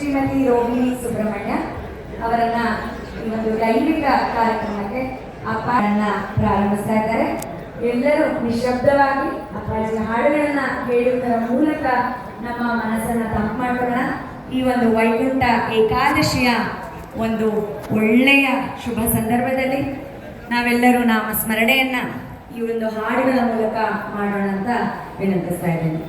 ಶ್ರೀಮತಿ ರೋಹಿಣಿ ಸುಬ್ರಹ್ಮಣ್ಯ ಅವರನ್ನ ಈ ಒಂದು ದೈವಿಕ ಕಾರ್ಯಕ್ರಮಕ್ಕೆ ಅಪ್ಪಾರನ್ನ ಪ್ರಾರಂಭಿಸ್ತಾ ಇದ್ದಾರೆ. ಎಲ್ಲರೂ ನಿಶಬ್ದವಾಗಿ ಅಪ್ಪಾಜಿಯ ಹಾಡುಗಳನ್ನ ಹೇಳುವುದರ ಮೂಲಕ ನಮ್ಮ ಮನಸ್ಸನ್ನ ತಂಪು ಮಾಡ್ಕೊಳ್ಳೋಣ. ಈ ಒಂದು ವೈಕುಂಠ ಏಕಾದಶಿಯ ಒಂದು ಒಳ್ಳೆಯ ಶುಭ ಸಂದರ್ಭದಲ್ಲಿ ನಾವೆಲ್ಲರೂ ನಾಮ ಸ್ಮರಣೆಯನ್ನ ಈ ಒಂದು ಹಾಡುಗಳ ಮೂಲಕ ಮಾಡೋಣ ಅಂತ ವಿನಂತಿಸ್ತಾ ಇದ್ದೇನೆ.